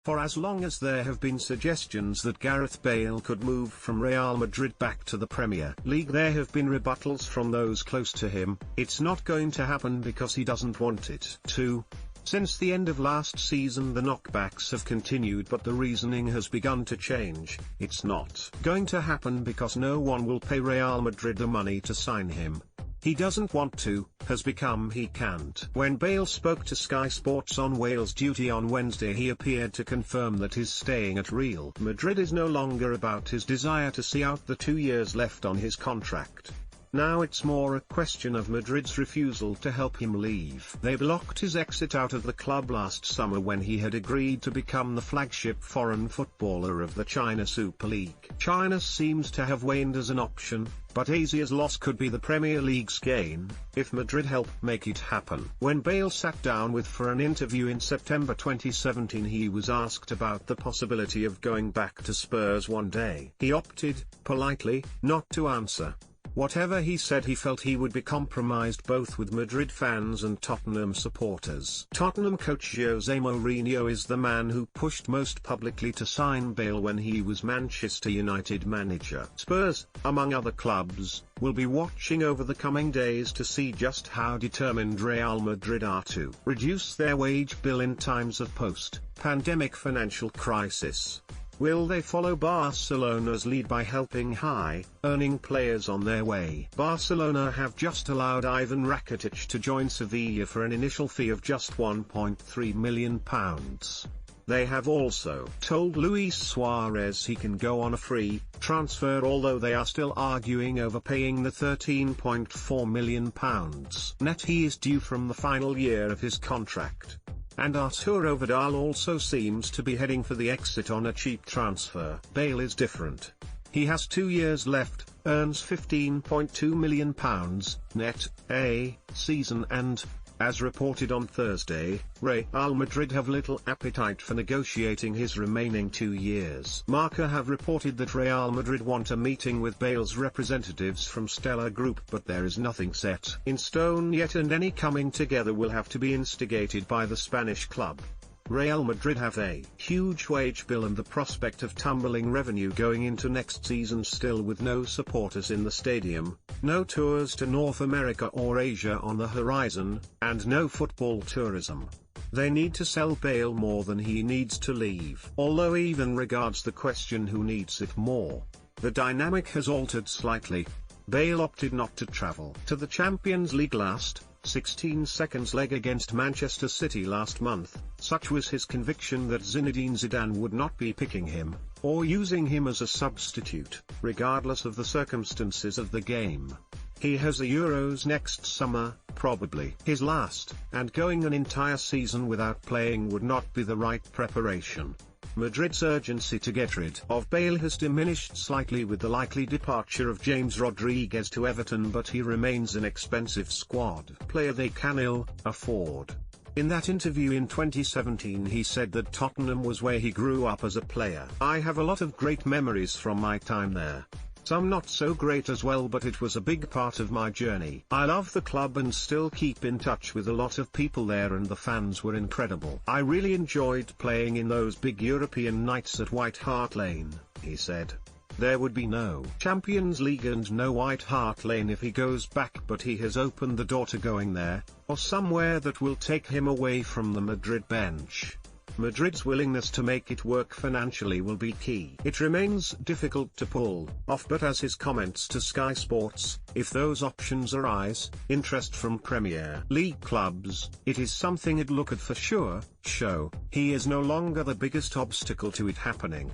For as long as there have been suggestions that Gareth Bale could move from Real Madrid back to the Premier League, there have been rebuttals from those close to him. It's not going to happen because he doesn't want it to. Since the end of last season the knockbacks have continued, but the reasoning has begun to change. It's not going to happen because no one will pay Real Madrid the money to sign him. He doesn't want to, has become he can't. When Bale spoke to Sky Sports on Wales Duty on Wednesday, he appeared to confirm that his staying at Real Madrid is no longer about his desire to see out the 2 years left on his contract. Now it's more a question of Madrid's refusal to help him leave. They blocked his exit out of the club last summer when he had agreed to become the flagship foreign footballer of the China Super League. China seems to have waned as an option, but Asia's loss could be the Premier League's gain, if Madrid help make it happen. When Bale sat down with for an interview in September 2017, he was asked about the possibility of going back to Spurs one day. He opted, politely, not to answer. Whatever he said, he felt he would be compromised both with Madrid fans and Tottenham supporters. Tottenham coach Jose Mourinho is the man who pushed most publicly to sign Bale when he was Manchester United manager. Spurs, among other clubs, will be watching over the coming days to see just how determined Real Madrid are to reduce their wage bill in times of post-pandemic financial crisis. Will they follow Barcelona's lead by helping high-earning players on their way? Barcelona have just allowed Ivan Rakitic to join Sevilla for an initial fee of just £1.3 million. They have also told Luis Suarez he can go on a free transfer, although they are still arguing over paying the £13.4 million net he is due from the final year of his contract. And Arturo Vidal also seems to be heading for the exit on a cheap transfer. Bale is different. He has 2 years left, earns £15.2 million net a season, and, as reported on Thursday, Real Madrid have little appetite for negotiating his remaining 2 years. Marca have reported that Real Madrid want a meeting with Bale's representatives from Stella Group, but there is nothing set in stone yet, and any coming together will have to be instigated by the Spanish club. Real Madrid have a huge wage bill and the prospect of tumbling revenue going into next season, still with no supporters in the stadium, no tours to North America or Asia on the horizon, and no football tourism. They need to sell Bale more than he needs to leave. Although even regards the question who needs it more, the dynamic has altered slightly. Bale opted not to travel to the Champions League last 16 seconds leg against Manchester City last month. Such was his conviction that Zinedine Zidane would not be picking him, or using him as a substitute, regardless of the circumstances of the game. He has the Euros next summer, probably his last, and going an entire season without playing would not be the right preparation. Madrid's urgency to get rid of Bale has diminished slightly with the likely departure of James Rodriguez to Everton, but he remains an expensive squad player they can ill afford. In that interview in 2017 he said that Tottenham was where he grew up as a player. I have a lot of great memories from my time there. Some not so great as well, but it was a big part of my journey. I love the club and still keep in touch with a lot of people there, and the fans were incredible. I really enjoyed playing in those big European nights at White Hart Lane, he said. There would be no Champions League and no White Hart Lane if he goes back, but he has opened the door to going there, or somewhere that will take him away from the Madrid bench. Madrid's willingness to make it work financially will be key. It remains difficult to pull off, but as his comments to Sky Sports, if those options arise, interest from Premier League clubs, it is something I'd look at for sure, show he is no longer the biggest obstacle to it happening.